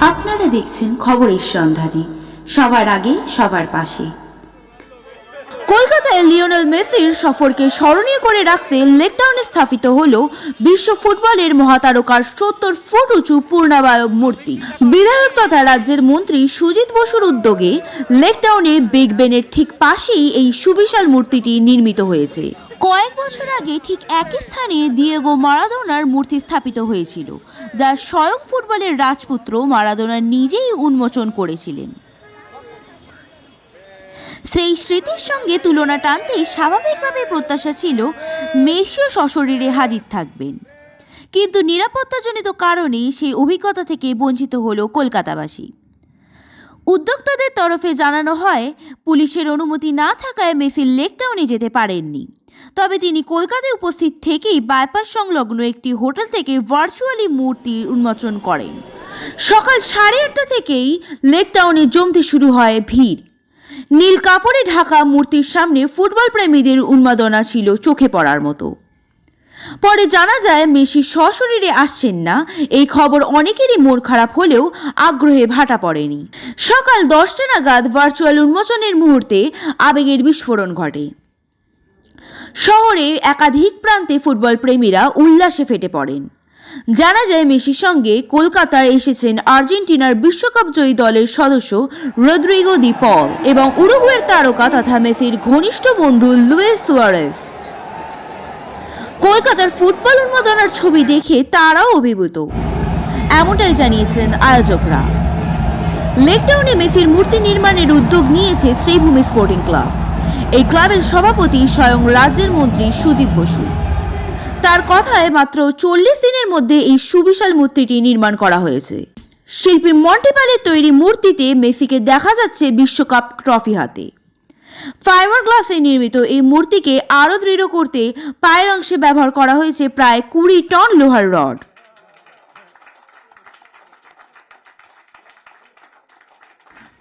আপনারা দেখছেন খবরের সন্ধানে, সবার আগে সবার পাশে। কলকাতায় লিওনেল মেসির সফরকে স্মরণীয় করে রাখতে লেকটাউনে স্থাপিত হলো বিশ্ব ফুটবলের মহাতারকার 70 ফুট উঁচু পূর্ণাবয়ব মূর্তি। বিধায়ক তথা রাজ্যের মন্ত্রী সুজিত বসুর উদ্যোগে লেকটাউনে বিগ বেনের ঠিক পাশেই এই সুবিশাল মূর্তিটি নির্মিত হয়েছে। কয়েক বছর আগে ঠিক একই স্থানে দিয়েগো মারাদোনার মূর্তি স্থাপিত হয়েছিল, যা স্বয়ং ফুটবলের রাজপুত্র মারাদোনা নিজেই উন্মোচন করেছিলেন। সেই স্মৃতির সঙ্গে তুলনা টানতেই স্বাভাবিকভাবে প্রত্যাশা ছিল মেসিও সশরীরে হাজির থাকবেন, কিন্তু নিরাপত্তাজনিত কারণে সেই অভিজ্ঞতা থেকে বঞ্চিত হলো কলকাতাবাসী। উদ্যোক্তাদের তরফে জানানো হয়, পুলিশের অনুমতি না থাকায় মেসি লেকটাউনে যেতে পারেননি, তবে তিনি কলকাতায় উপস্থিত থেকেই বাইপাস সংলগ্ন একটি হোটেল থেকে ভার্চুয়ালি মূর্তি উন্মোচন করেন। সকাল 8:30 থেকেই লেকটাউনে জমতে শুরু হয় ভিড়। নীল কাপড়ে ঢাকা মূর্তির সামনে ফুটবল প্রেমীদের উন্মাদনা ছিল চোখে পড়ার মতো। পরে জানা যায় মেসি সশরীরে আসছেন না। এই খবর অনেকেরই মন খারাপ হলেও আগ্রহে ভাটা পড়েনি। সকাল 10টা নাগাদ ভার্চুয়াল উন্মোচনের মুহূর্তে আবেগের বিস্ফোরণ ঘটে। শহরে একাধিক প্রান্তে ফুটবল প্রেমীরা উল্লাসে ফেটে পড়েন। জানা যায় মেসির সঙ্গে কলকাতায় এসেছেন আর্জেন্টিনার বিশ্বকাপ জয়ী দলের সদস্য রদ্রিগো দি পল এবং উরুগুয়ের তারকা তথা মেসির ঘনিষ্ঠ বন্ধু লুইস সুয়ারেজ। কলকাতার ফুটবল উন্মাদনার ছবি দেখে তারাও অভিভূত, এমনটাই জানিয়েছেন আয়োজকরা। লেকটাউনে মেসির মূর্তি নির্মাণের উদ্যোগ নিয়েছে শ্রীভূমি স্পোর্টিং ক্লাব। এই ক্লাবের সভাপতি স্বয়ং রাজ্যের মন্ত্রী সুজিত বসু। তার কথায় মাত্র 40 দিনের মধ্যে এই সুবিশাল মূর্তিটি নির্মাণ করা হয়েছে। শিল্পী মন্টিপালের তৈরি মূর্তিতে মেসিকে দেখা যাচ্ছে বিশ্বকাপ ট্রফি হাতে। ফাইবার গ্লাসে নির্মিত এই মূর্তিকে আরও দৃঢ় করতে পায়ের অংশে ব্যবহার করা হয়েছে প্রায় 20 টন লোহার রড।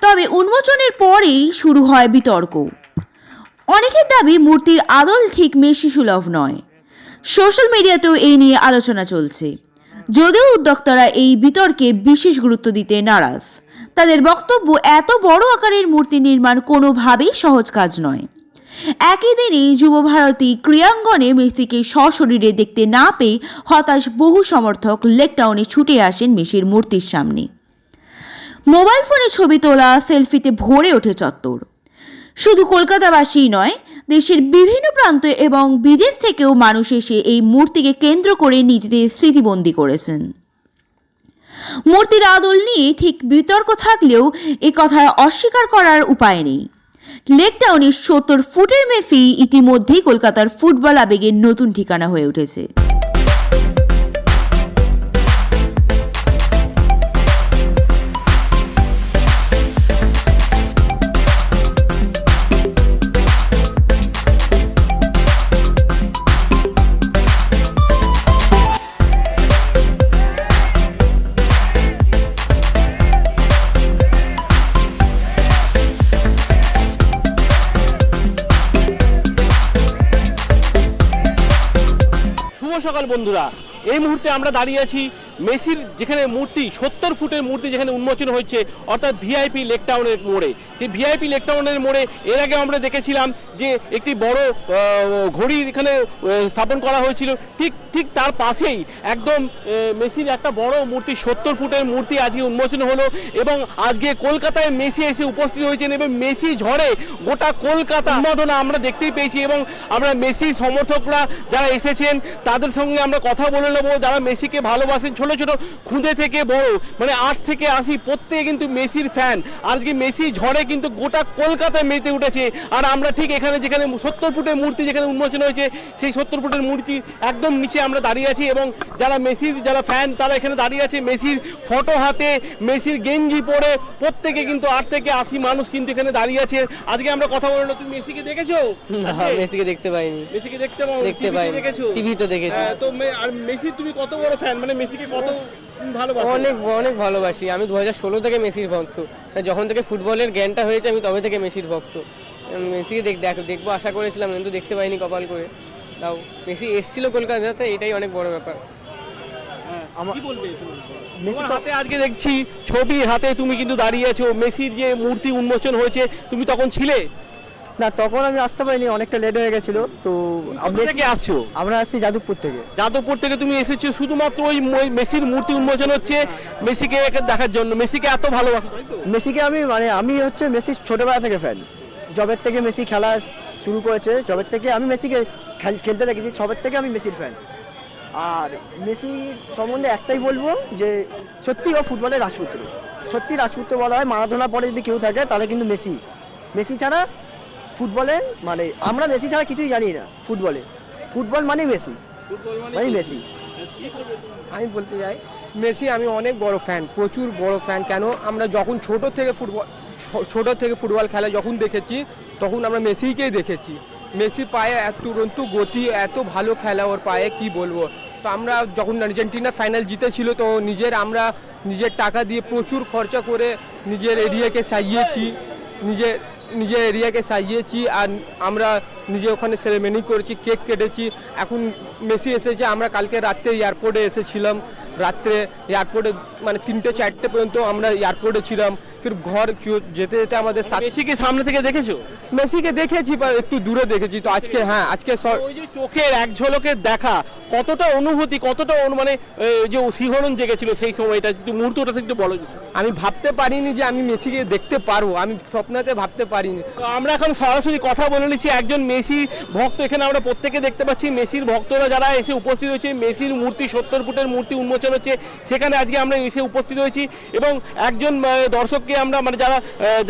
তবে উন্মোচনের পরেই শুরু হয় বিতর্ক। অনেকের দাবি মূর্তির আদল ঠিক মেসি সুলভ নয়। সোশ্যাল মিডিয়াতেও এই নিয়ে আলোচনা চলছে, যদিও উদ্যোক্তারা এই বিতর্কে বিশেষ গুরুত্ব দিতে নারাজ। তাদের বক্তব্য, এত বড় আকারের মূর্তি নির্মাণ কোনোভাবেই সহজ কাজ নয়। একই দিনে যুব ভারতী ক্রীড়াঙ্গনে মেসিকে সশরীরে দেখতে না পেয়ে হতাশ বহু সমর্থক লেকটাউনে ছুটে আসেন মেসির মূর্তির সামনে। মোবাইল ফোনে ছবি তোলা, সেলফিতে ভরে ওঠে চত্বর। শুধু কলকাতাবাসীই নয়, দেশের বিভিন্ন প্রান্ত এবং বিদেশ থেকেও মানুষ এসে এই মূর্তিকে কেন্দ্র করে নিজেদের স্মৃতিবন্দী করেছেন। মূর্তির আদল নিয়ে ঠিক বিতর্ক থাকলেও এ কথা অস্বীকার করার উপায় নেই। লেকটাউনের 70 ফুটের মেসি ইতিমধ্যেই কলকাতার ফুটবল আবেগের নতুন ঠিকানা হয়ে উঠেছে। সকাল বন্ধুরা, এই মুহূর্তে আমরা দাঁড়িয়ে আছি মেসির যেখানে মূর্তি 70 ফুটের মূর্তি যেখানে উন্মোচন হচ্ছে, অর্থাৎ ভিআইপি লেকটাউনের মোড়ে। সেই ভিআইপি লেকটাউনের মোড়ে এর আগে আমরা দেখেছিলাম যে একটি বড় ঘড়ি এখানে স্থাপন করা হয়েছিল। ঠিক তার পাশেই একদম মেসির একটা বড় মূর্তি 70 ফুটের মূর্তি আজকে উন্মোচন হলো এবং আজকে কলকাতায় মেসি এসে উপস্থিত হয়েছেন এবং মেসি ঝড়ে গোটা কলকাতা উন্মাদনা আমরা দেখতেই পেয়েছি। এবং আমরা মেসির সমর্থকরা যারা এসেছেন তাদের সঙ্গে আমরা কথা বলে নেবো, যারা মেসিকে ভালোবাসেন। ছোট ছোট খুদে থেকে বড় মানে 8 থেকে 80 প্রত্যেকে কিন্তু মেসির ফ্যান। আজকে মেসি ঝড়ে কিন্তু গোটা কলকাতায় মেতে উঠেছে। আর আমরা ঠিক এখানে যেখানে 70 ফুটের মূর্তি যেখানে উন্মোচন হয়েছে, সেই 70 ফুটের মূর্তি একদম নিচে আমরা দাঁড়িয়ে আছি এবং যারা মেসির যারা ফ্যান তারা এখানে দাঁড়িয়ে আছে মেসির ফটো হাতে, মেসির গেঞ্জি পরে। প্রত্যেকে কিন্তু 8 থেকে 80 মানুষ কিন্তু এখানে দাঁড়িয়ে আছে। আজকে আমরা কথা বললাম, তুমি মেসিকে দেখেছো? না, মেসিকে দেখতে পাইনি। মেসিকে দেখতে পাইনি, দেখেছো? টিভিতে দেখেছি। তো আর মেসি তুমি কত বড় ফ্যান, মানে মেসিকে কত ভালোবাসো? অনেক ভালোবাসি। আমি 2016 থেকে মেসির ভক্ত। যখন থেকে ফুটবলের জ্ঞানটা হয়েছে আমি তবে থেকে মেসির ভক্ত। মেসিকে দেখবো আশা করেছিলাম, কিন্তু দেখতে পাইনি কপাল করে। তাও মেসি এসেছিল কলকাতাতে, এটাই অনেক বড় ব্যাপার। কি বলবে তুমি? মেসি তোমার তো- হাতে আজকে দেখছি ছবি হাতে, তুমি কিন্তু দাঁড়িয়ে আছো, মেসির যে মূর্তি উন্মোচন হয়েছে, তুমি তখন ছিলে? না, তখন আমি আসতে পারিনি, অনেকটা লেট হয়ে গেছিল। তো কোথা থেকে আসছো? আমরা আসছি যাদবপুর থেকে। যাদবপুর থেকে তুমি এসেছো শুধুমাত্র ওই মেসির মূর্তি উন্মোচন হচ্ছে মেসিকে দেখার জন্য? মেসিকে এত ভালোবাসো, তাই তো? মেসিকে আমি হচ্ছে মেসির ছোটবেলা থেকে ফ্যান। জবের থেকে মেসি খেলা শুরু করেছে, জবের থেকে আমি মেসিকে খেলতে দেখেছি, সবের থেকে আমি মেসির ফ্যান। আর মেসি সম্বন্ধে একটাই বলবো যে সত্যি ও ফুটবলের রাজপুত্র, সত্যি রাজপুত্র বলা হয়। মারাদোনা পরে যদি কেউ থাকে তাহলে কিন্তু মেসি। মেসি ছাড়া ফুটবলে মানে আমরা মেসি ছাড়া কিছুই জানি না। ফুটবল মানে মেসি, মানে মেসি। আমি বলতে চাই মেসি আমি অনেক বড় ফ্যান, প্রচুর বড় ফ্যান। কেন, আমরা যখন ছোট থেকে ফুটবল খেলা যখন দেখেছি তখন আমরা মেসিকেই দেখেছি। মেসি পায়ে এত তুরন্ত গতি, এত ভালো খেলা ওর পায়ে, কি বলবো। তো আমরা যখন আর্জেন্টিনা ফাইনাল জিতেছিল তো আমরা নিজের টাকা দিয়ে প্রচুর খরচা করে নিজের এরিয়াকে সাজিয়েছি আর আমরা নিজে ওখানে সেরেমনি করেছি, কেক কেটেছি। এখন মেসি এসেছে, আমরা কালকে রাত্রে এয়ারপোর্টে এসেছিলাম, রাত্রে এয়ারপোর্টে মানে 3-4টে পর্যন্ত আমরা এয়ারপোর্টে ছিলাম। ফির ঘর যেতে যেতে আমাদের মেসিকে সামনে থেকে দেখেছো? মেসিকে দেখেছি বা একটু দূরে দেখেছি। তো আজকে ওই যে চোখের এক ঝলকের দেখা, কতটা অনুভূতি, কতটা মানে যে শিহরণ জেগেছিল সেই সময়টা, একটু মুহূর্তটা একটু বলো। আমি ভাবতে পারিনি যে আমি মেসিকে দেখতে পারবো, আমি স্বপ্নতে ভাবতে পারিনি। তো আমরা এখন সরাসরি কথা বলে নিচ্ছি একজন মেসি ভক্ত। এখানে আমরা প্রত্যেকে দেখতে পাচ্ছি মেসির ভক্তরা যারা এসে উপস্থিত হয়েছে। মেসির মূর্তি 70 ফুটের মূর্তি উন্মোচন হচ্ছে, সেখানে আজকে আমরা এসে উপস্থিত হয়েছি। এবং একজন দর্শককে আমরা মানে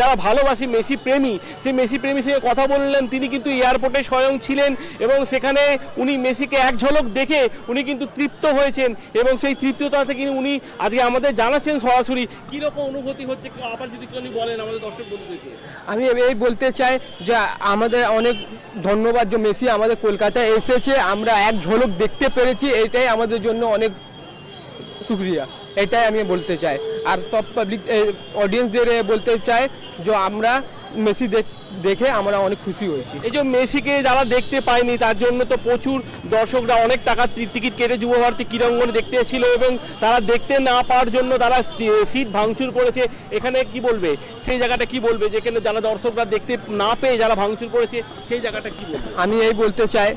যারা ভালোবাসি, মেসি প্রেমী, সেই মেসি প্রেমীর সঙ্গে কথা বললেন। তিনি কিন্তু এয়ারপোর্টে স্বয়ং ছিলেন এবং সেখানে উনি মেসিকে এক ঝলক দেখে উনি কিন্তু তৃপ্ত হয়েছেন এবং সেই তৃপ্ততা থেকে উনি আজকে আমাদের জানাচ্ছেন সরাসরি কীরকম অনুভূতি হচ্ছে। আবার যদি উনি বলেন আমাদের দর্শক বন্ধুদেরকে। আমি এই বলতে চাই যে আমাদের অনেক ধন্যবাদ যে মেসি আমাদের কলকাতায় এসেছে, আমরা এক ঝলক দেখতে পেরেছি, এটাই আমাদের জন্য অনেক শুকরিয়া, এটাই আমি বলতে চাই। আর সব পাবলিক অডিয়েন্সদের বলতে চাই যে আমরা মেসি দেখে আমরা অনেক খুশি হয়েছি। এই যে মেসিকে যারা দেখতে পায়নি তার জন্য তো প্রচুর দর্শকরা অনেক টাকার টিকিট কেটে যুব ভারতী ক্রীড়াঙ্গনে দেখতে এসেছিল এবং তারা দেখতে না পাওয়ার জন্য তারা সিট ভাঙচুর করেছে। এখানে কি বলবে, সেই জায়গাটা কি বলবে, যেখানে যারা দর্শকরা দেখতে না পেয়ে যারা ভাঙচুর করেছে সেই জায়গাটা কি বলবে? আমি এই বলতে চাই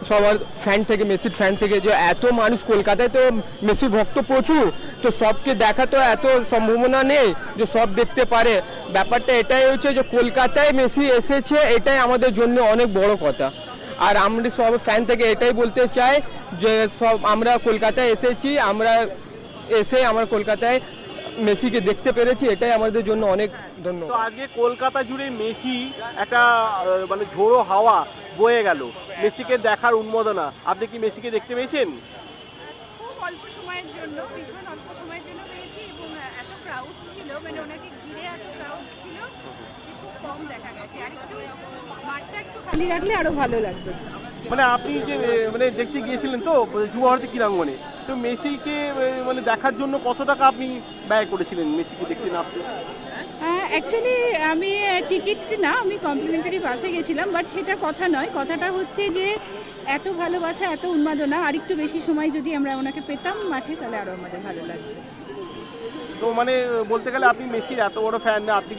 সবার ফ্যান থেকে, মেসির ফ্যান থেকে, যে এত মানুষ কলকাতায় তো মেসির ভক্ত প্রচুর, তো সবকে দেখা তো এত সম্ভাবনা নেই যে সব দেখতে পারে। ব্যাপারটা এটাই হচ্ছে যে কলকাতায় মেসি এসেছে, এটাই আমাদের জন্য অনেক বড় কথা। আর আমরা সব ফ্যান থেকে এটাই বলতে চাই যে আমরা কলকাতায় এসেছি, আমরা কলকাতায় মেসিকে দেখতে পেরেছি, এটাই আমাদের জন্য অনেক ধন্যবাদ। তো আজকে কলকাতা জুড়ে মেসি একটা মানে ঝোড়ো হাওয়া বয়ে গেল, মেসিকে দেখার উন্মাদনা। আপনি কি মেসিকে দেখতে পেয়েছেন? খুব অল্প সময়ের জন্য, ভীষণ অল্প সময়ের জন্য পেয়েছি এবং এত ক্রাউড ছিল, মানে ওনাকে ঘিরে এত ক্রাউড ছিল যে খুব কম দেখা গেছে। আর একটু মাঠটা একটু খালি রাখলে আরো ভালো লাগবে। মানে আপনি যে মানে দেখতে গিয়েছিলেন তো যুব ভারতী ক্রীড়াঙ্গনে, তো মেসিকে মানে দেখার জন্য কত টাকা আপনি ব্যয় করেছিলেন মেসিকে দেখতে না আপনি? অ্যাকচুয়ালি আমি টিকিট না, আমি কমপ্লিমেন্টারি বাসে গেছিলাম, বাট সেটা কথা নয়। কথাটা হচ্ছে যে এত ভালোবাসা, এত উন্মাদনা, আর একটু বেশি সময় যদি আমরা ওনাকে পেতাম মাঠে তাহলে আরও আমাদের ভালো লাগবে। তো মানে বলতে গেলে আপনি মেসির এত বড় ফ্যান, আপনি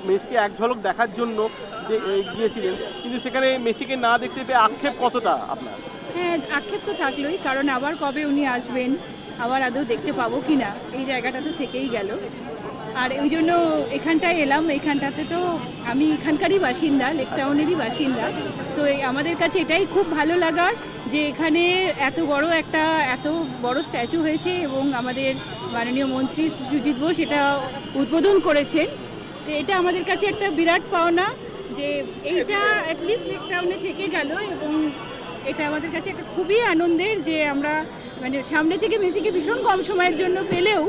মেসিকে এক ঝলক দেখার জন্য গিয়েছিলেন, কিন্তু সেখানে মেসিকে না দেখতে পেয়ে আক্ষেপ কতটা আপনার? হ্যাঁ, আক্ষেপ তো থাকলোই, কারণ আবার কবে উনি আসবেন, আবার আদৌ দেখতে পাবো কি না, এই জায়গাটা তো থেকেই গেল। আর ওই জন্য এখানটায় এলাম। এখানটাতে তো আমি এখানকারই বাসিন্দা, লেক টাউনেরই বাসিন্দা। তো আমাদের কাছে এটাই খুব ভালো লাগার যে এখানে এত বড় স্ট্যাচু হয়েছে এবং আমাদের মাননীয় মন্ত্রী সুজিত বোস এটা উদ্বোধন করেছেন। তো এটা আমাদের কাছে একটা বিরাট পাওনা যে এইটা অ্যাটলিস্ট লেক টাউনে থেকে গেল, এবং এটা আমাদের কাছে একটা খুবই আনন্দের যে আমরা মানে সামনে থেকে মেসিকে ভীষণ কম সময়ের জন্য পেলেও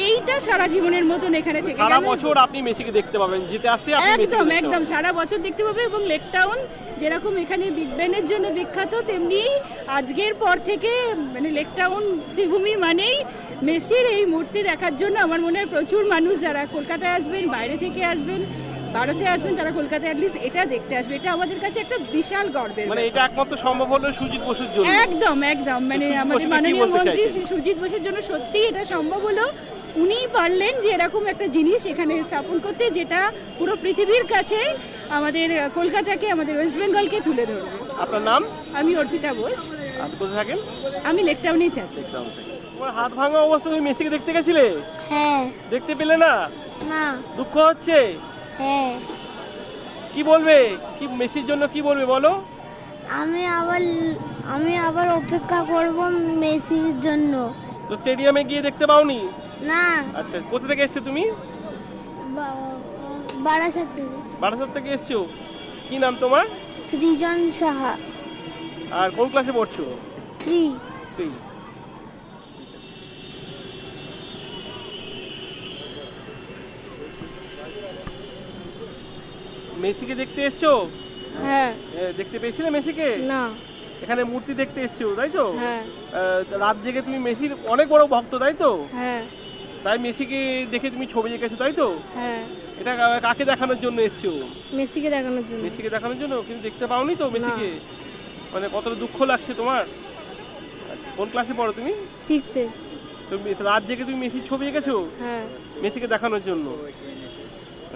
এইটা সারা জীবনের মতন এখানে থেকে গেল। সারা বছর আপনি মেসিকে দেখতে পাবেন, জিতে আসতে আপনি একদম একদম সারা বছর দেখতে পাবে। এবং লেক টাউন যেরকম এখানে বিগ ব্যানের জন্য বিখ্যাত, তেমনি আজকের পর থেকে মানে লেক টাউন শ্রীভূমি মানেই মেসির এই মূর্তি দেখার জন্য আমার মনে হয় প্রচুর মানুষ যারা কলকাতায় আসবেন, বাইরে থেকে আসবেন, ভারতে আসবেন তারা কলকাতায় অ্যাটলিস্ট এটা দেখতে আসবে, এটা আমাদের কাছে একটা বিশাল গর্বের মানে ব্যাপার। এটা একমাত্র সম্ভব হলো সুজিত বসুর জন্য। একদম একদম, মানে সুজিত আমাদের বসুকে কি মাননীয় বলতে মন্ত্রী চাইছেন? শ্রী সুজিত বোসের জন্য সত্যি এটা সম্ভব হলো। উনিই পারলেন যে এরকম একটা জিনিস এখানে স্থাপন করতে, যেটা পুরো পৃথিবীর কাছে আমাদের কলকাতাকে, আমাদের ওয়েস্ট বেঙ্গলকে তুলে ধরবে। আপনার নাম? আমি অর্পিতা বোস, আপনি কোথায় থাকেন? আমি লেকটাউনেই থাকি। তোমার হাত ভাঙা অবস্থা, তুমি মেসিকে দেখতে গেছিলে? হ্যাঁ। দেখতে পেলে না? না। দুঃখ হচ্ছে? হ্যাঁ। কি বলবে, কি মেসির জন্য কি বলবে বলো? আমি আবার অপেক্ষা করব মেসির জন্য। তো স্টেডিয়ামে গিয়ে দেখতে পাওনি? না। আচ্ছা, কোথা থেকে এসছো তুমি? বারাসাত থেকে। বারাসাত থেকে এসছো। কি নাম তোমার? সৃজন সাহা। আর কোন ক্লাসে পড়ছো? 3। 3। মেসিকে দেখতে এসছো? হ্যাঁ। দেখতে পেয়েছিলে মেসিকে? না। এখানে মূর্তি দেখতে এসছো তাই তো? হ্যাঁ। রাত জেগে তুমি মেসির অনেক বড় ভক্ত তাই তো? হ্যাঁ। তাই মেসিকে দেখে তুমি ছবি এঁকেছো তাই তো? হ্যাঁ। এটা কাকে দেখানোর জন্য এসছো? মেসিকে দেখানোর জন্য। মেসিকে দেখানোর জন্য? কিন্তু দেখতে পাওনি তো মেসিকে? মানে কতটা দুঃখ লাগছে তোমার? আচ্ছা, কোন ক্লাসে পড়ো তুমি? 6 এ। তুমি রাত জেগে তুমি মেসির ছবি এঁকেছো হ্যাঁ। মেসিকে দেখানোর জন্য?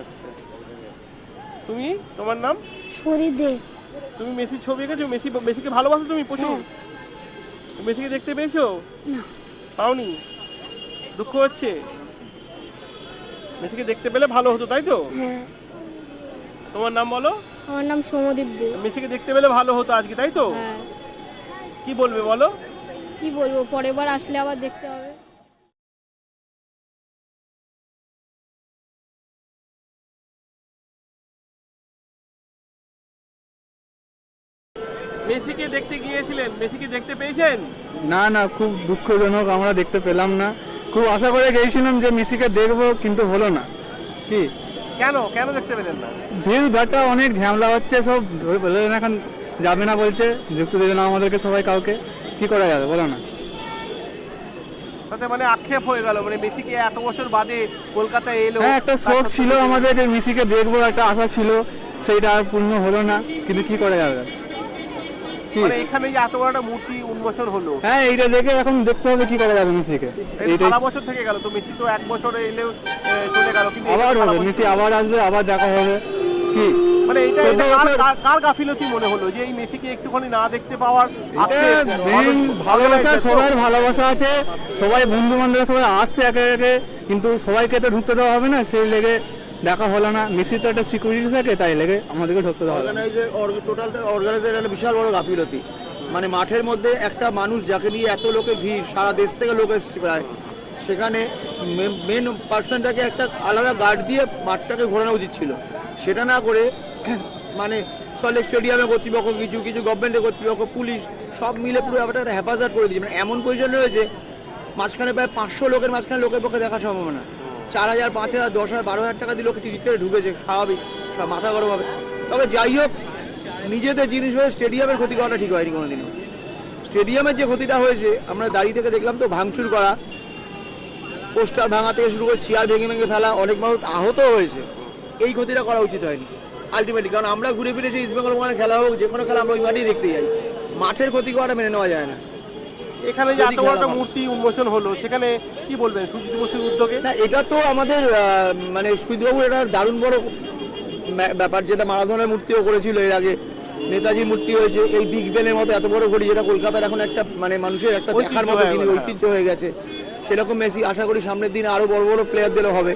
আচ্ছা, তুমি, তোমার নাম? সরি দে। তুমি মেসির ছবি এঁকেছো? মেসিকে ভালোবাসো তুমি প্রচুর? মেসিকে দেখতে পেয়েছো? না। পাওনি? দুঃখ হচ্ছে? মেসিকে দেখতে পেলে ভালো হতো তাই তো? হ্যাঁ। তোমার নাম বলো? আমার নাম সমদীপ দে। মেসিকে দেখতে পেলে ভালো হতো আজকে তাই তো? হ্যাঁ। কি বলবে বলো? কি বলবো, পরের বার আসলে আবার দেখতে হবে। মেসিকে দেখতে গিয়েছিলেন, মেসিকে দেখতে পেয়েছেন? না না, খুব দুঃখজনক, আমরা দেখতে পেলাম না। খুব আশা করে গিয়েছিলাম যে মেসিকে দেখবো, কিন্তু হলো না। কি কেন কেন দেখতে পেলেন না? ভিড় ভাটা, অনেক ঝামেলা হচ্ছে, সব বললেন এখন যাবে না বলছে, যুক্ত দেবে না আমাদেরকে সবাই কাউকে। কি করা যাবে বলো না? তাতে মানে আক্ষেপ হয়ে গেল, মানে মেসিকে এত বছর বাদে কলকাতায় এলো। হ্যাঁ, একটা শখ ছিল আমাদের যে মেসিকে দেখবো, একটা আশা ছিল, সেইটা আর পূর্ণ হলো না। কিন্তু কি করা যাবে? কি মানে এখানে যে এত বড় একটা মূর্তি উন্মোচন হলো, হ্যাঁ, এইটা দেখে এখন দেখতে হবে কি করা যাবে মেসিকে। এইটাই সারা বছর থেকে গেল তো, মেসি তো এক বছরে এলেও চলে গেল, কিন্তু আবার সারা হবে, বছর মেসি আবার আসবে, আবার দেখা হবে। কি মানে এটা 14 বছর কার গাফিলতি মনে হলো যে এই মেসিকে একটুখানি না দেখতে পাওয়ার? ভালোবাসা, সবার ভালোবাসা আছে, সবাই বন্ধু বান্ধব সবাই আসছে একে একে, কিন্তু সবাইকে তো ঢুকতে দেওয়া হবে না, সেই লেগে দেখা হলো না। মেসি তো একটা সিকিউরিটি থাকে, তাই লেগে আমাদেরকে ঢুকতে দেওয়া হবে না। টোটালটা অর্গানাইজার একটা বিশাল বড় গাফিলতি। মানে মাঠের মধ্যে একটা মানুষ যাকে নিয়ে এত লোকের ভিড়, সারা দেশ থেকে লোক এসছে প্রায়, সেখানে মেন পার্সনটাকে একটা আলাদা গার্ড দিয়ে মাঠটাকে ঘোরানো উচিত ছিল। সেটা না করে মানে সল্টলেক স্টেডিয়ামে কর্তৃপক্ষ, কিছু কিছু গভর্নমেন্টের কর্তৃপক্ষ, পুলিশ সব মিলে পুরো ব্যাপারটা একটা হেফাজত করে দিয়েছে। মানে এমন পজিশন রয়েছে, মাঝখানে প্রায় 500 লোকের মাঝখানে লোকের পক্ষে দেখা সম্ভব না। 4000, 5000, 10,000, 12,000 টাকা দিয়ে লোকে টিকিট কেটে ঢুকেছে, স্বাভাবিক, সব মাথা গরম হবে। তবে যাই হোক, নিজেদের জিনিস হয়ে স্টেডিয়ামের ক্ষতি করাটা ঠিক হয়নি কোনোদিনও। স্টেডিয়ামের যে ক্ষতিটা হয়েছে, আমরা দাঁড়িয়ে থেকে দেখলাম তো, ভাঙচুর করা, পোস্টার ভাঙা থেকে শুরু করে চেয়ার ভেঙে ভেঙে ফেলা, অনেক মানুষ আহত হয়েছে। এই ক্ষতিটা করা উচিত হয়নি আলটিমেটলি, কারণ আমরা ঘুরে ফিরে সেই ইস্ট বেঙ্গল ওখানে খেলা হোক, যে কোনো খেলা আমরা ওই মাঠেই দেখতে যাই। মাঠের ক্ষতি করাটা মেনে নেওয়া যায় না। এখানে যে এত বড় একটা মূর্তি উন্মোচন হলো, সেখানে কি বলবেন সুজিত বসুর উদ্যোগে? না, এটা তো আমাদের মানে সুজিতবাবুর এটা দারুণ বড় ব্যাপার, যেটা মারাদোনার মূর্তিও করেছিল এর আগে, নেতাজির মূর্তি হয়েছে, এই বিগ বেনের মতো এত বড় ঘড়ি, যেটা কলকাতার এখন একটা মানে মানুষের একটা দেখার মতো জিনিস, ঐতিহ্য হয়ে গেছে। সেরকম মেসি আশা করি সামনের দিনে আরো বড় বড় প্লেয়ারদেরও হবে।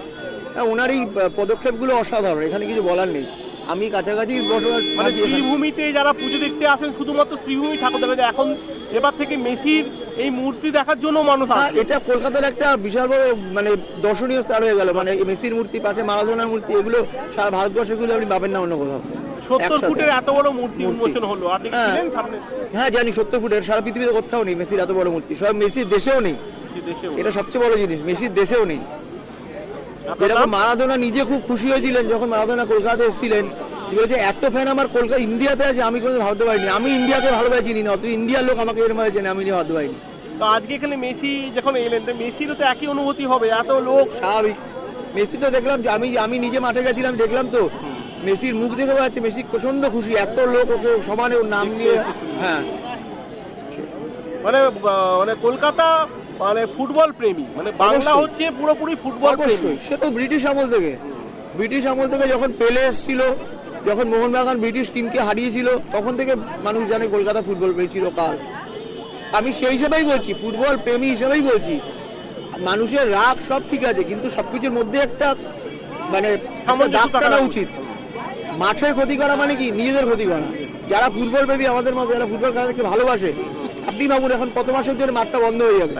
ওনার এই পদক্ষেপগুলো অসাধারণ, এখানে কিছু বলার নেই। আমি কাছাকাছি বসবাস, মানে শ্রীভূমিতে যারা পুজো দেখতে আসেন শুধুমাত্র শ্রীভূমি ঠাকুর দেখা যায়, এখন এবার থেকে মেসির এই মূর্তি দেখার জন্য মানুষ আসে। এটা কলকাতার একটা বিশাল বড় মানে দর্শনীয় স্থান হয়ে গেল। মানে মেসির মূর্তি, পাশে মারাদোনার মূর্তি, এগুলো সারা ভারতবর্ষে গুলো আপনি পাবেন না অন্য কোথাও। 70 ফুটের এত বড় মূর্তি উন্মোচন হলো, আপনি কি ছিলেন সামনে? হ্যাঁ জানি, 70 ফুটের, সারা পৃথিবীতে কোথাও নেই মেসির এত বড় মূর্তি, সব মেসির দেশেও নেই। এটা সবচেয়ে বড় জিনিস, মেসির দেশেও নেই। এরকম মারাদোনা নিজে খুব খুশি হয়েছিলেন যখন মারাদোনা কলকাতায় এসেছিলেন, বলেছে এত ফ্যান আমার কলকাতা ইন্ডিয়াতে আছে, আমি কোনো ভাবতে পারিনি। আমি ইন্ডিয়াকে ভালোভাবে চিনি না, অত ইন্ডিয়ার লোক আমাকে এরকম চেনে, আমি ভাবতে পারিনি। তো আজকে এখানে মেসি যখন এলেন, তো মেসিরও তো একই অনুভূতি হবে, এত লোক। স্বাভাবিক। মেসি তো দেখলাম, আমি নিজে মাঠে গেছিলাম, দেখলাম তো মেসির মুখ দেখে বোঝা যাচ্ছে মেসি প্রচন্ড খুশি, এত লোক ওকে সমানে ওর নাম নিয়ে। হ্যাঁ, মানে মানে কলকাতা মানে ফুটবল প্রেমী, মানে বাংলা অবশ্যই। হচ্ছে পুরোপুরি ফুটবল প্রেমী। অবশ্যই, সে তো ব্রিটিশ আমল থেকে যখন পেলে এসেছিল, যখন মোহনবাগান ব্রিটিশ টিমকে হারিয়েছিল, তখন থেকে মানুষ জানে কলকাতা ফুটবল প্রেমী চিরকাল। আমি সেই হিসেবেই বলছি, ফুটবল প্রেমী হিসেবেই বলছি, মানুষের রাগ সব ঠিক আছে, কিন্তু সবকিছুর মধ্যে একটা মানে সামঞ্জস্য দাগ থাকা টানা উচিত। উচিত। মাঠের ক্ষতি করা মানে কি নিজেদের ক্ষতি করা। যারা ফুটবল প্রেমী আমাদের মতো, যারা ফুটবল খেলা দেখতে ভালোবাসে, আপনি ভাবুন এখন কত মাসের জন্য মাঠটা বন্ধ হয়ে যাবে,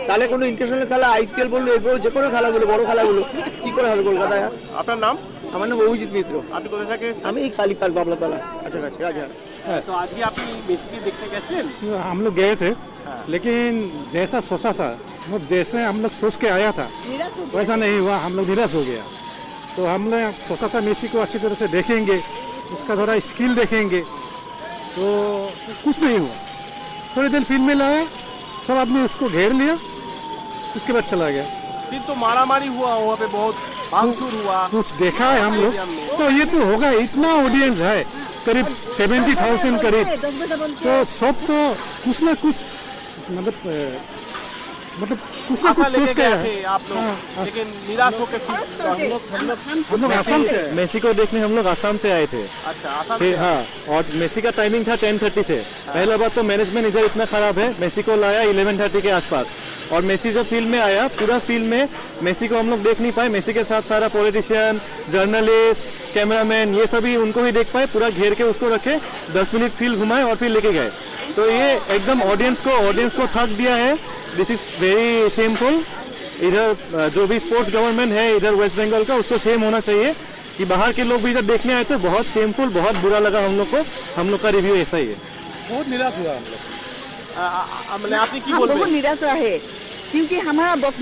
তাহলে কোনো ইন্টারন্যাশনাল খেলা, আইসিএল বললো, এরপর যে কোনো খেলাগুলো, বড় খেলাগুলো কি করে হবে কলকাতায়? আপনার নাম? আমার নাম অভিজিৎ মিত্র। আপনি কোথায় থাকেন? আমি এই কালীপার্ক বাবলাতলা কাছাকাছি রাজহাট। তো আজকে আপনি মেসিকে দেখতে গেছেন? हम लोग गए थे, लेकिन जैसा सोचा था, मतलब जैसे हम लोग सोच के आया था वैसा नहीं हुआ, हम लोग निराश हो गया। तो हम लोग सोचा था मेसी को अच्छी तरह से देखेंगे, उसका थोड़ा स्किल देखेंगे, तो कुछ नहीं हुआ। थोड़ी देर फिल्म में लाया, सब आदमी उसको घेर लिया, उसके बाद चला गया। फिर तो मारामारी हुआ वहाँ पे, बहुत भागदौड़ हुआ। कुछ देखा है हम लोग, तो ये तो होगा, इतना ऑडियंस है करीब 70,000 करीब, तो सब तो कुछ ना कुछ मतलब कुछ ना आशा कुछ सोच लेके के गए आए। थे आप लोग, लेकिन निराश होकर फिर हम लोग आसाम से, मेसी को देखने हम लोग आसाम से आए थे। अच्छा आशा फिर हाँ, और मेसी का टाइमिंग था 10:30 से। पहला बात तो मैनेजमेंट इधर इतना खराब है, मेसी को लाया 11:30 के आसपास, और मेसी जो फील्ड में आया, पूरा फील्ड में मेसी को हम लोग देख नहीं पाए। मेसी के साथ सारा पॉलिटिशियन, जर्नलिस्ट, कैमरामैन, ये सभी उनको ही देख पाए, पूरा घेर के उसको रखे, 10 मिनट फील्ड घुमाए और फिर लेके गए। तो ये एकदम ऑडियंस को ठग दिया है। This is very shameful. इधर जो भी स्पोर्ट्स गवर्नमेंट है इधर वेस्ट बंगाल का, उसको सेम होना चाहिए कि बाहर के लोग भी इधर देखने आए थे। बहुत शेमफुल, बहुत बुरा लगा हम लोग को। हम लोग का रिव्यू ऐसा ही है। बहुत निराश हुआ हम लोग। মানে আপনি কি हम बहुत বলবেন? निराश हुआ है, क्योंकि हमारा वक्त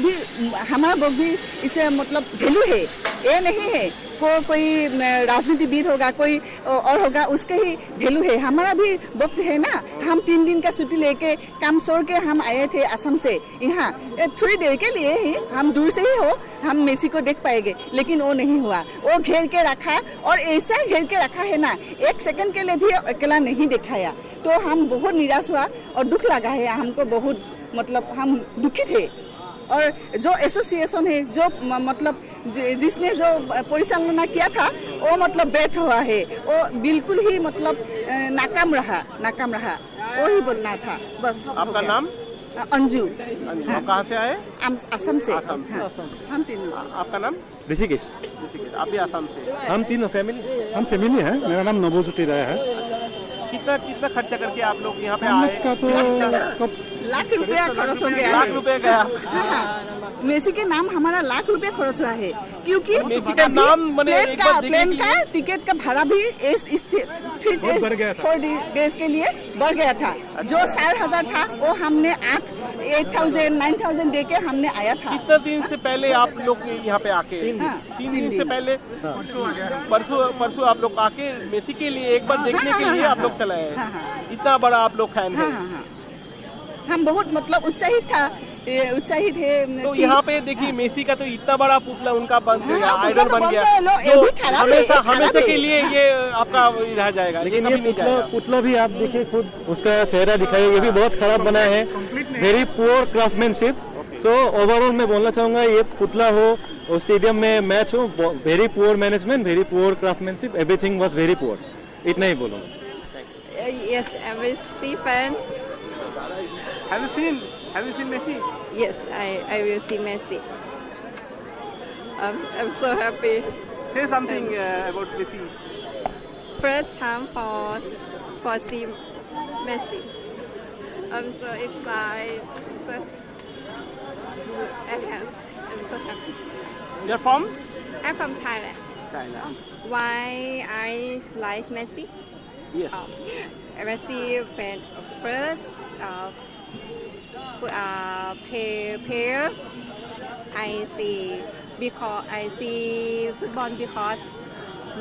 भी इसे मतलब वैल्यू है, ये नहीं है कोई राजनीतिविद होगा, कोई और होगा, उसके ही वैल्यू है। हमारा भी वक्त है ना, हम 3 दिन का छुट्टी लेके काम छोड़ के हम आए थे असम से यहाँ, थोड़ी देर के लिए ही, हम दूर से ही हो, हम मेसी को देख पाएंगे, लेकिन वो नहीं हुआ। वो घेर के रखा, और ऐसा घेर के रखा है ना, 1 सेकंड के लिए भी अकेला नहीं दिखाया। तो हम बहुत निराश हुआ और दुख लगा है हमको, बहुत मतलब हम दुखित है। और जो एसोसिएशन है, जो मतलब जिसने जो परिचालना किया था, वो मतलब व्यर्थ हुआ है, वो बिल्कुल ही मतलब नाकाम रहा। वो ही बोलना था बस। आपका नाम? अंजू। आप कहाँ से आए? असम से। असम से। हाँ, हम तीनों। आपका नाम? ऋषिकेश। आप भी आसाम से? हम तीनों फैमिली, हम फैमिली है। मेरा नाम नवोज्योति राय है। कितना खर्चा करके आप लोग यहाँ पे हम आए? लोग का तो कब लाख रुपया खर्च हो गया। लाख रुपए गया। हाँ, मेसी के नाम हमारा लाख रुपया खर्च हुआ है, क्योंकि मेसी का नाम मैंने एक बार देखे प्लेन कि- का टिकट का भाड़ा भी 3 बढ़ गया था। डेज के लिए बढ़ गया था। जो 4,000 था, वो हमने 8,000 9,000 दे के हमने आया था। कितना दिन से पहले आप लोग यहाँ पे आके? 3 दिन से पहले। परसों आप लोग आके मेसी के लिए एक बार देखने के लिए आप लोग चले आए। हाँ, हाँ। इतना बड़ा आप लोग फैन हाँ, हैं। हाँ, हाँ। हम बहुत मतलब उत्साहित है। तो यहाँ पे देखिए मेसी का तो इतना बड़ा पुतला उनका बन गया, हाँ, आइडल पुतला बन तो गया, बन गया, लो, ये तो भी खराब है, हमेशा ये खराब हमेशा है। के लिए ये आपका रह जाएगा, लेकिन कभी ये नहीं जाएगा। पुतला भी आप देखिए खुद उसका चेहरा दिखाइए, ये भी बहुत खराब बना है। Very poor craftsmanship. So overall मैं बोलना चाहूंगा, ये पुतला हो और स्टेडियम में मैच हो, very poor management, very poor craftsmanship, everything was very poor. इतना ही बोलूंगा। Yes, I'm a Messi fan. Have you seen Messi? Yes, I will see Messi. I'm so happy. Say something about Messi. First time for see Messi. I'm so excited. I'm so happy. You're from? I'm from Thailand. China. Why I like Messi? Yes. Messi fan first. Player I see football because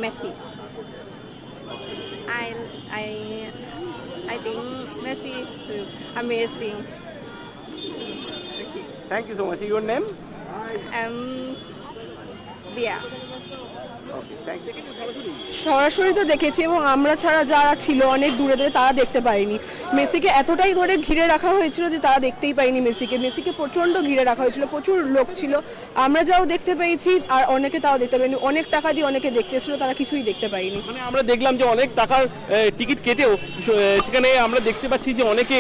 Messi. I think Messi is amazing. Thank you so much. Your name? Bia. সরাসরি তো দেখেছি, এবং আমরা ছাড়া যারা ছিল অনেক দূরে দূরে তারা দেখতে পায়নি। মেসিকে এতটাই ধরে ঘিরে রাখা হয়েছিল যে তারা দেখতেই পায়নি মেসিকে প্রচণ্ড ঘিরে রাখা হয়েছিল, প্রচুর লোক ছিল। আমরা যাও দেখতে পেয়েছি, আর অনেকে তাও দেখতে পায়নি। অনেক টাকা দিয়ে অনেকে দেখতে এসেছিল, তারা কিছুই দেখতে পায়নি। মানে আমরা দেখলাম যে অনেক টাকার টিকিট কেটেও সেখানে আমরা দেখতে পাচ্ছি যে অনেকে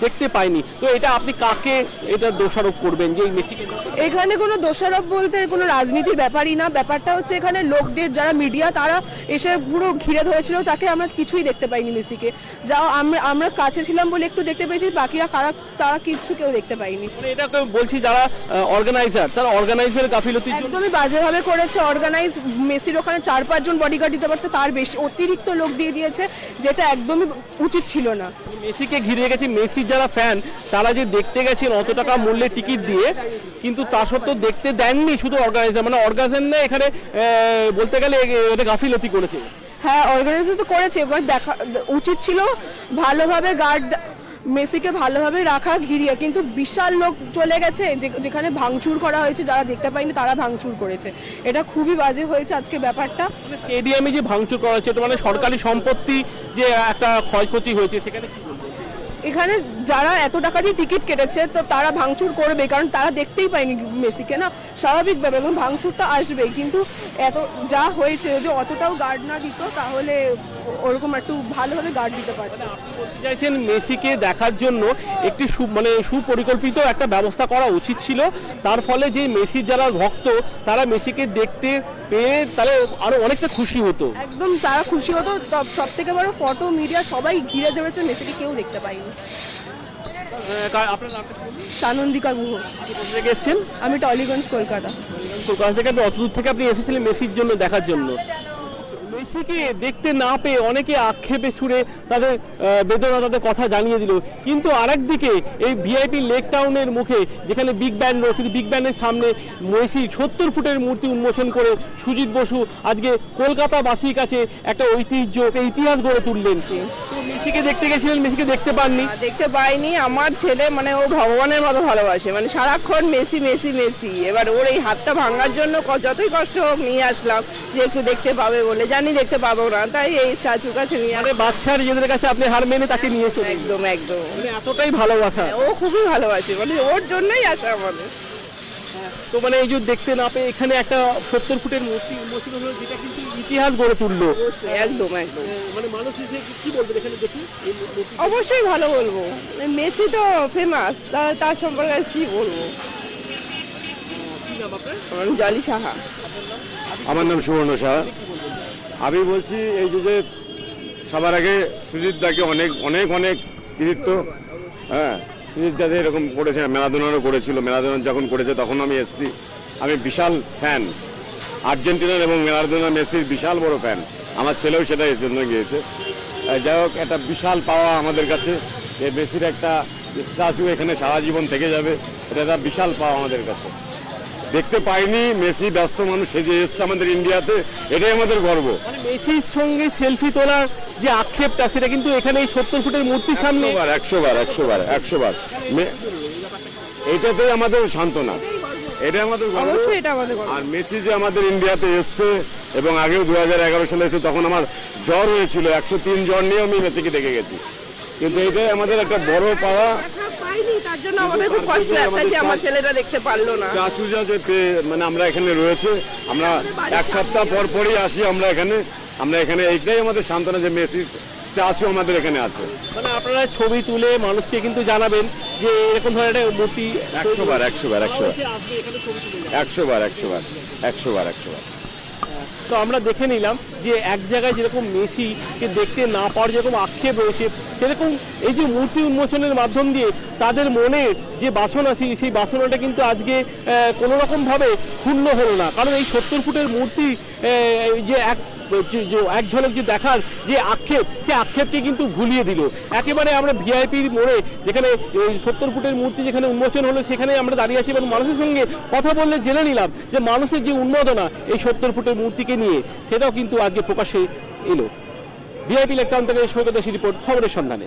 দেখতে পায়নি। তো এটা আপনি কাকে এটা দোষারোপ করবেন যে মেসিকে? এখানে কোনো দোষারোপ বলতে কোনো রাজনীতির ব্যাপারই না। ব্যাপারটা হচ্ছে এখানে লোকদের যারা মিডিয়া তারা এসে পুরো ঘিরে ধরেছিল তাকে, আমরা কিছুই দেখতে পাইনি মেসিকে। যাও আমরা কাছে ছিলাম বলে একটু দেখতে পেয়েছি, বাকিরা তারা কিচ্ছু কেউ দেখতে পাইনি। মানে এটা বলছি যারা অর্গানাইজার, তারা অর্গানাইজার গাফিলতির জন্য একদমই বাজেভাবে করেছে অর্গানাইজ। মেসির ওখানে 4-5 জন বডিগার্ড দিতে পারতো, তার বেশি অতিরিক্ত লোক দিয়ে দিয়েছে, যেটা একদমই উচিত ছিল না। মেসিকে ঘিরে গেছে, মেসির যারা ফ্যান তারা যে দেখতে গেছেন অত টাকা মূল্যে টিকিট দিয়ে, কিন্তু তা সত্ত্বেও দেখতে দেননি শুধু অর্গানাইজার। মানে অর্গানাইজার না, এখানে বলতে গেলে এটা গাফিলতি করেছে। হ্যাঁ, অর্গানাইজার তো করেছে, এবার দেখা উচিত ছিল ভালোভাবে মেসিকে ভালোভাবে রাখা ঘিরিয়ে, কিন্তু বিশাল লোক চলে গেছে যেখানে ভাঙচুর করা হয়েছে। যারা দেখতে পায়নি তারা ভাঙচুর করেছে, এটা খুবই বাজে হয়েছে আজকে ব্যাপারটা। স্টেডিয়ামে যে ভাঙচুর করা হয়েছে, এটা মানে সরকারি সম্পত্তি যে একটা ক্ষয়ক্ষতি হয়েছে, সেখানে এখানে যারা এত টাকা দিয়ে টিকিট কেটেছে তো তারা ভাঙচুর করবে, কারণ তারা দেখতেই পায়নি মেসিকে না, স্বাভাবিকভাবে, এবং ভাঙচুরটা আসবেই। কিন্তু এত যা হয়েছে, যদি অতটাও গার্ড না দিত তাহলে ওরকম একটু ভালোভাবে গার্ড দিতে পারত। চাইছেন মেসিকে দেখার জন্য একটি সুপরিকল্পিত একটা ব্যবস্থা করা উচিত ছিল। তার ফলে যে মেসির যারা ভক্ত তারা মেসিকে দেখতে পেয়ে তাহলে আরো অনেকটা খুশি হতো। একদম তারা খুশি হতো। সব থেকে বড় ফটো মিডিয়া সবাই ঘিরে ধরেছে, মেসিকে কেউ দেখতে পায়নি। সানন্দিকা গুহ। এসেছেন? আমি টলিগঞ্জ, কলকাতা। কলকাতা থেকে অত দূর থেকে আপনি এসেছিলেন মেসির জন্য দেখার জন্য। মেসিকে দেখতে না পেয়ে অনেকে আক্ষেপে সুরে তাদের বেদনা, তাদের কথা জানিয়ে দিল। কিন্তু আরেকদিকে এই ভিআইপি লেক টাউনের মুখে যেখানে বিগ ব্যান্ড রয়েছে, বিগ ব্যান্ডের সামনে মেসি 70 ফুটের মূর্তি উন্মোচন করে সুজিত বসু আজকে কলকাতাবাসীর কাছে একটা ঐতিহ্য, একটা ইতিহাস গড়ে তুললেন। তো মেসিকে দেখতে গেছিলেন, মেসিকে দেখতে পাননি? দেখতে পাইনি। আমার ছেলে মানে ও ভগবানের মতো ভালোবাসে, মানে সারাক্ষণ মেসি মেসি মেসি। এবার ওর এই হাতটা ভাঙার জন্য যতই কষ্ট হোক নিয়ে আসলাম, যে একটু দেখতে পাবে বলে, জানি দেখতে পাবো না, তাই এই স্ট্যাচুর কাছে নিয়ে। মানে বাচ্চার নিজেদের কাছে আপনি হার মেনে তাকে নিয়ে চলে? একদম একদম, মানে এতটাই ভালোবাসা। ও খুবই ভালোবাসে, মানে ওর জন্যই আসা আমাদের। তো মানে এই যে দেখতে না পেয়ে এখানে একটা 70 ফুটের মূর্তি উন্মোচন হলো, যেটা কিন্তু ইতিহাস গড়ে তুললো। একদম একদম। মানে মানুষ কি বলবে এখানে দেখি? অবশ্যই ভালো বলবো, মেসি তো ফেমাস, তার সম্পর্কে কি বলবো। জলি সাহা। আমার নাম সুবর্ণ সাহা। আমি বলছি এই যে সবার আগে সুজিত দাকে অনেক অনেক অনেক কৃতিত্ব। হ্যাঁ, সুজিত দাকে এরকম করেছে, ম্যারাডোনারও করেছিল। ম্যারাডোনা যখন করেছে তখন আমি এসেছি। আমি বিশাল ফ্যান আর্জেন্টিনার এবং ম্যারাডোনা মেসির বিশাল বড় ফ্যান। আমার ছেলেও সেটা এর জন্য গিয়েছে। যাই হোক, একটা বিশাল পাওয়া আমাদের কাছে যে মেসির একটা স্ট্যাচু এখানে সারা জীবন থেকে যাবে, এটা একটা বিশাল পাওয়া আমাদের কাছে। দেখতে পাইনি, মেসি ব্যস্ত মানুষ সেজে এসছে আমাদের ইন্ডিয়াতে, এটাই আমাদের গর্ব। মানে মেসির সঙ্গে সেলফি তোলার যে আক্ষেপটা, সেটা কিন্তু এখানে এই 70 ফুটের মূর্তির সামনে 100 বার এইটাতেই আমাদের সান্ত্বনা, এটাই আমাদের গর্ব। আর মেসি যে আমাদের ইন্ডিয়াতে এসছে, এবং আগেও 2011 সালে এসে, তখন আমার জ্বর হয়েছিল, 103 জ্বর নিয়ে আমি মেসিকে দেখে গেছি। কিন্তু এটাই আমাদের একটা বড় পাওয়া। তার জন্য আমাদের খুব কষ্ট একটা যে আমার ছেলেটা দেখতে পারলো না। চাচু যে মানে আমরা এখানে রয়েছে, আমরা এক সপ্তাহ পরই আসি আমরা এখানে এইটাই আমাদের সান্ত্বনা যে মেসির চাচু আমাদের এখানে আছে। মানে আপনারা ছবি তুলে মানুষকে কিন্তু জানাবেন যে এরকম ধরনের একটা মূর্তি 100 বার। তো আমরা দেখে নিলাম যে এক জায়গায় যেরকম মেসিকে দেখতে না পাওয়ার যেরকম আক্ষেপ রয়েছে, সেরকম এই যে মূর্তি উন্মোচনের মাধ্যম দিয়ে তাদের মনে যে বাসনা, সেই বাসনাটা কিন্তু আজকে কোনো রকমভাবে ক্ষুণ্ণ হলো না। কারণ এই 70 ফুটের মূর্তি যে এক ঝলক যে দেখার যে আক্ষেপ, সে আক্ষেপকে কিন্তু ভুলিয়ে দিল। একেবারে আমরা ভিআইপির মোড়ে, যেখানে 70 ফুটের মূর্তি যেখানে উন্মোচন হলো, সেখানে আমরা দাঁড়িয়ে আছি এবং মানুষের সঙ্গে কথা বললে জেনে নিলাম যে মানুষের যে উন্মাদনা এই 70 ফুটের মূর্তিকে নিয়ে, সেটাও কিন্তু আজকে প্রকাশ্যে এলো। ভিআইপি লেক টাউন থেকে সৈকত দাসের রিপোর্ট, খবরের সন্ধানে।